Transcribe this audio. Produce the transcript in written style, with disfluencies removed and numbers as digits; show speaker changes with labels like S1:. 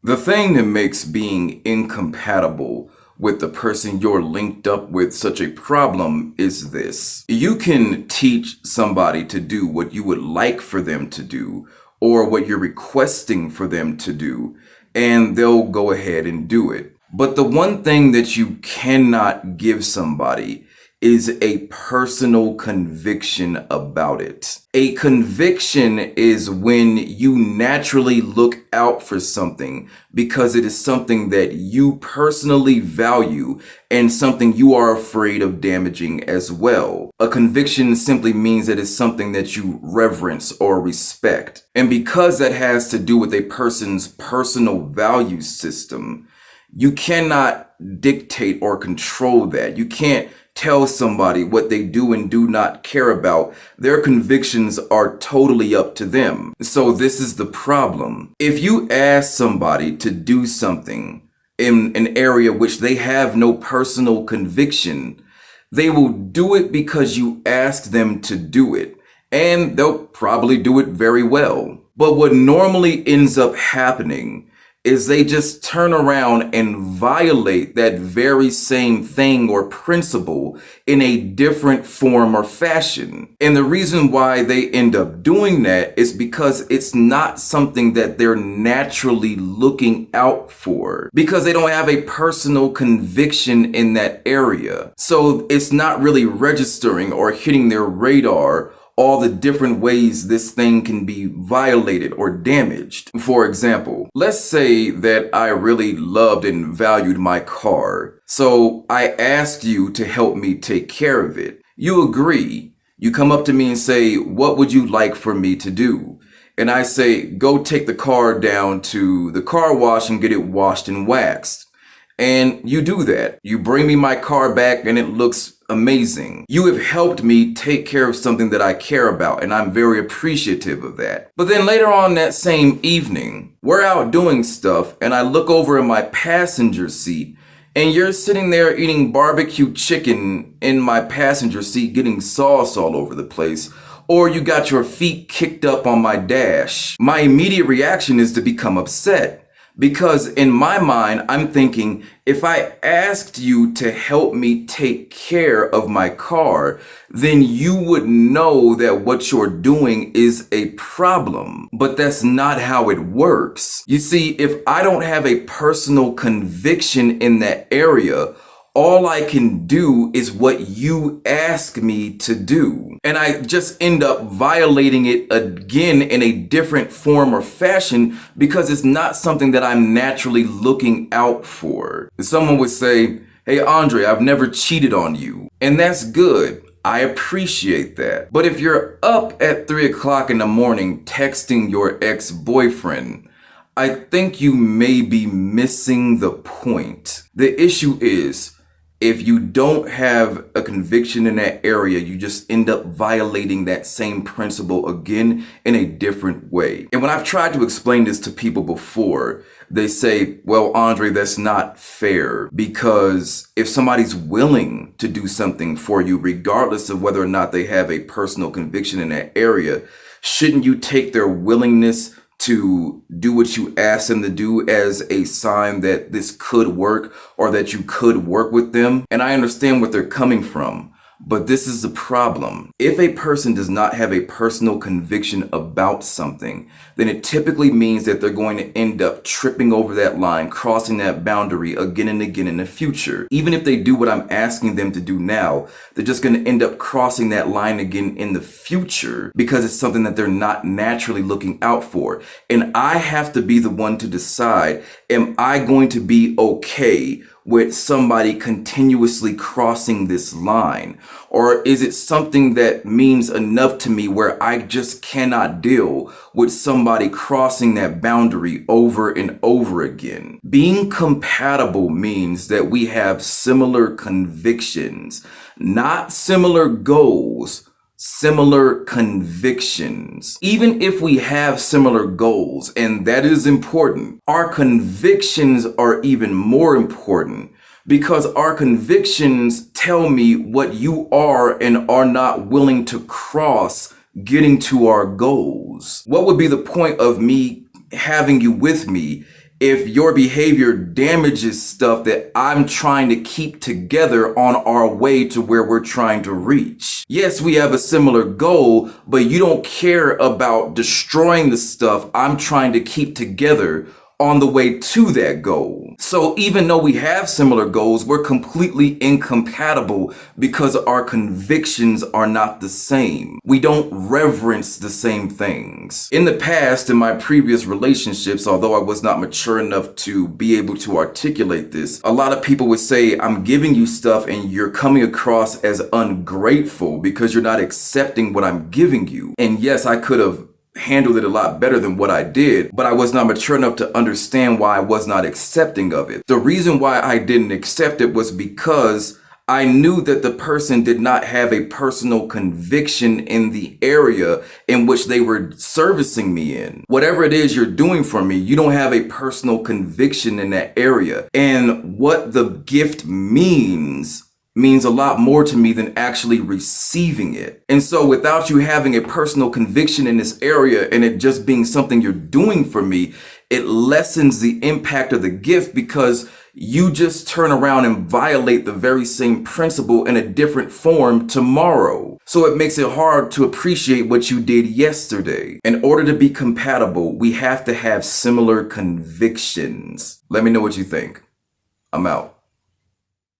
S1: The thing that makes being incompatible with the person you're linked up with such a problem is this. You can teach somebody to do what you would like for them to do or what you're requesting for them to do, and they'll go ahead and do it. But the one thing that you cannot give somebody is a personal conviction about it. A conviction is when you naturally look out for something because it is something that you personally value and something you are afraid of damaging as well. A conviction simply means that it's something that you reverence or respect. And because that has to do with a person's personal value system, you cannot dictate or control that. You can't tell somebody what they do and do not care about. Their convictions are totally up to them. So this is the problem. If you ask somebody to do something in an area which they have no personal conviction, they will do it because you asked them to do it, and they'll probably do it very well. But what normally ends up happening is they just turn around and violate that very same thing or principle in a different form or fashion. And the reason why they end up doing that is because it's not something that they're naturally looking out for, because they don't have a personal conviction in that area. So it's not really registering or hitting their radar all the different ways this thing can be violated or damaged. For example, let's say that I really loved and valued my car. So I asked you to help me take care of it. You agree. You come up to me and say, what would you like for me to do? And I say, go take the car down to the car wash and get it washed and waxed. And you do that. You bring me my car back and it looks amazing. You have helped me take care of something that I care about, and I'm very appreciative of that. But then later on that same evening, we're out doing stuff and I look over in my passenger seat and you're sitting there eating barbecue chicken in my passenger seat, getting sauce all over the place. Or you got your feet kicked up on my dash. My immediate reaction is to become upset. Because in my mind, I'm thinking, if I asked you to help me take care of my car, then you would know that what you're doing is a problem. But that's not how it works. You see, if I don't have a personal conviction in that area, all I can do is what you ask me to do. And I just end up violating it again in a different form or fashion because it's not something that I'm naturally looking out for. Someone would say, hey, Andre, I've never cheated on you. And that's good. I appreciate that. But if you're up at 3 o'clock in the morning texting your ex-boyfriend, I think you may be missing the point. The issue is, if you don't have a conviction in that area, you just end up violating that same principle again in a different way. And when I've tried to explain this to people before, they say, well, Andre, that's not fair, because if somebody's willing to do something for you, regardless of whether or not they have a personal conviction in that area, shouldn't you take their willingness to do what you ask them to do as a sign that this could work or that you could work with them? And I understand what they're coming from, but this is the problem. If a person does not have a personal conviction about something, then it typically means that they're going to end up tripping over that line, crossing that boundary again and again in the future. Even if they do what I'm asking them to do now, they're just going to end up crossing that line again in the future because it's something that they're not naturally looking out for. And I have to be the one to decide, am I going to be okay with somebody continuously crossing this line? Or is it something that means enough to me where I just cannot deal with somebody crossing that boundary over and over again? Being compatible means that we have similar convictions, not similar goals, similar convictions. Even if we have similar goals, and that is important, our convictions are even more important, because our convictions tell me what you are and are not willing to cross getting to our goals. What would be the point of me having you with me if your behavior damages stuff that I'm trying to keep together on our way to where we're trying to reach. Yes, we have a similar goal, but you don't care about destroying the stuff I'm trying to keep together on the way to that goal. So even though we have similar goals, we're completely incompatible because our convictions are not the same. We don't reverence the same things. In the past, in my previous relationships, although I was not mature enough to be able to articulate this, a lot of people would say, I'm giving you stuff and you're coming across as ungrateful because you're not accepting what I'm giving you. And yes, I could have handled it a lot better than what I did, but I was not mature enough to understand why I was not accepting of it. The reason why I didn't accept it was because I knew that the person did not have a personal conviction in the area in which they were servicing me in. Whatever it is you're doing for me, you don't have a personal conviction in that area. And what the gift means a lot more to me than actually receiving it. And so without you having a personal conviction in this area and it just being something you're doing for me, it lessens the impact of the gift because you just turn around and violate the very same principle in a different form tomorrow. So it makes it hard to appreciate what you did yesterday. In order to be compatible, we have to have similar convictions. Let me know what you think. I'm out.